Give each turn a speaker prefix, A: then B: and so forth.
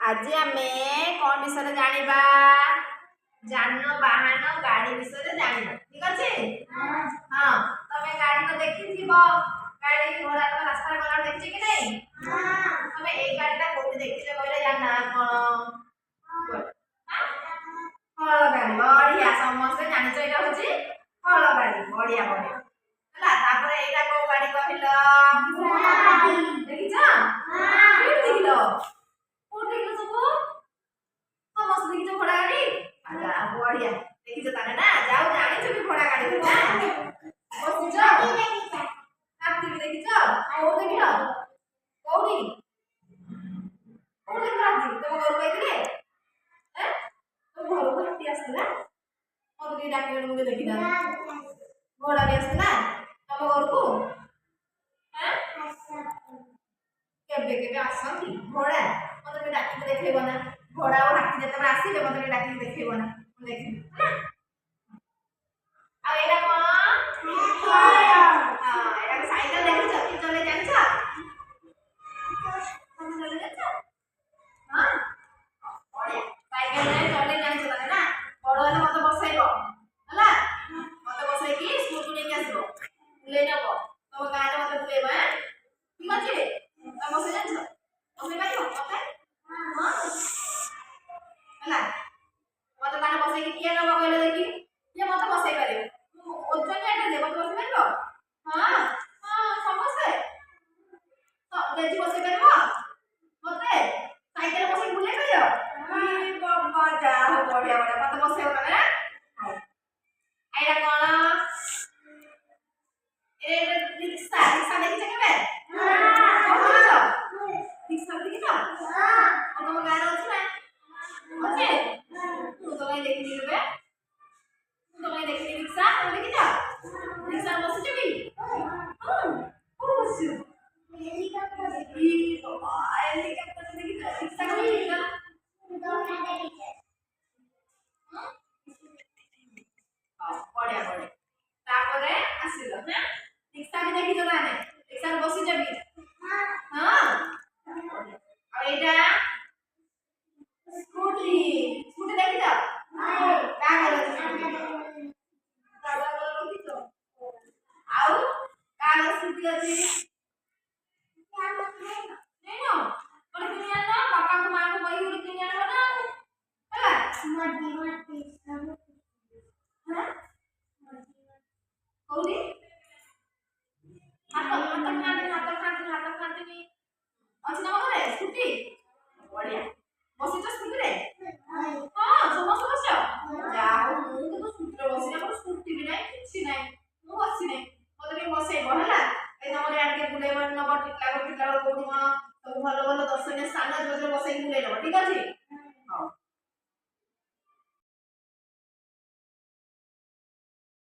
A: आज आमे कौन विषय जानिबा जानबाहन गाड़ी विषय जानिबा ठीक अछि हां तमे गाड़ी तो देखि थिबो गाड़ी घोड़ा तो रास्ता गला देखि कि नहीं हां तमे ए गाड़ीटा कोथि देखिले कहले जाना कोन हल गाड़ी बढ़िया समस्त जानिछ एटा होची हल गाड़ी बढ़िया बढ़िया हला तापर एटा को गाड़ी कहिलो घोड़ा गाड़ी देखिछ हां देखिलो घोड़ा गाड़ी अच्छा बढ़िया देखिछ ताने ना जाऊ जानिछ कि घोड़ा गाड़ी ना बसिछ हाथी भी देखिछ और देखिलो कोउनी कोउनी हाथी तुम घर पाइले हैं तुम घर को हाथी आसला मत भी डाकिले मुझे देखिना घोड़ा भी आसला तुम घर को हैं केबे केबे आसंती घोड़ा मत भी डाकिले देखैबो ना घोड़ा और हाथी जतबे आसीबे मते डाकी देखैबो ना देखि ना आ एला कोन साइकिल हां एला साइकिल देखि चकी चले जानिछ हम चले जाछ हां ओडे साइकिल ने चले जानिछ ताने ना बड़ हेले मते बसाइबो हला मते बसाइ कि स्कूल को लेके आसीबो ले नबो तो गारे मते बुलेबो हैं ठीक अछि त बसाइ जानिछ बसाइ पाइबो मते हां हला मते ताने बसाइ कि किए नबो कहले देखि ये मते बसाइ पारे ओजन एटा दे मते बसाइ पारबो हां हां समझे तो देजी बसाइ पारबो मते साइकेल बसाइ बुले करियो ई बाबा जा हो बढ़िया बढ़िया मते बसाइ ताने आइरा कोन ए रिक्शा रिक्शा देखिछ केबे हां रिक्शा देखिछ हां तुम गारे अछि ना अछि तू तो नहीं देखि केबे तू तो नहीं देखि रिक्शा देखिछ रिक्शा बसिछ कि हां कोन बसिछ हेलिकॉप्टर ई बाबा हेलिकॉप्टर देखिछ रिक्शा का देखिछ हां बढ़िया बढ़िया तापरे आसिलो ना रिक्शा भी देखि जला ने रिक्शा बसि जबी हां आ एटा स्कूटी स्कूटी देखि जा हां का करे दादा को देखि आउ का स्कूटी अछि क्या नहीं नो पर किनिया ना पापा को मां को वही उड़ी किनिया ना हला मड्डी मड्डी हां कोडी हाथ खाते ଅଛି ନା ଘରେ ସ୍କୁଟି ବଢିଆ ବସିଛ ସ୍କୁଟିରେ ହଁ ସମସ୍ତେ ବସିଛ ଯାହା ହଉ ମୁଁ କିନ୍ତୁ ସ୍କୁଟିରେ ବସିନି ଆମର ସ୍କୁଟି ବି ନାହିଁ କିଛି ନାହିଁ ମୁଁ ବସିନି ମତେ ଟିକେ ବସେଇବ ହେଲା ଏଇ ତମର ଇଆଡେ ଟିକେ ବୁଲେଇବ ନବ ଟିଟଲାଗଡ଼ କୋଉଠି କଣ ସବୁ ଭଲ ଭଲ ଦର୍ଶନୀୟ ସ୍ଥାନ ବସେଇକି ବୁଲେଇ ନବ ଠିକ ଅଛି।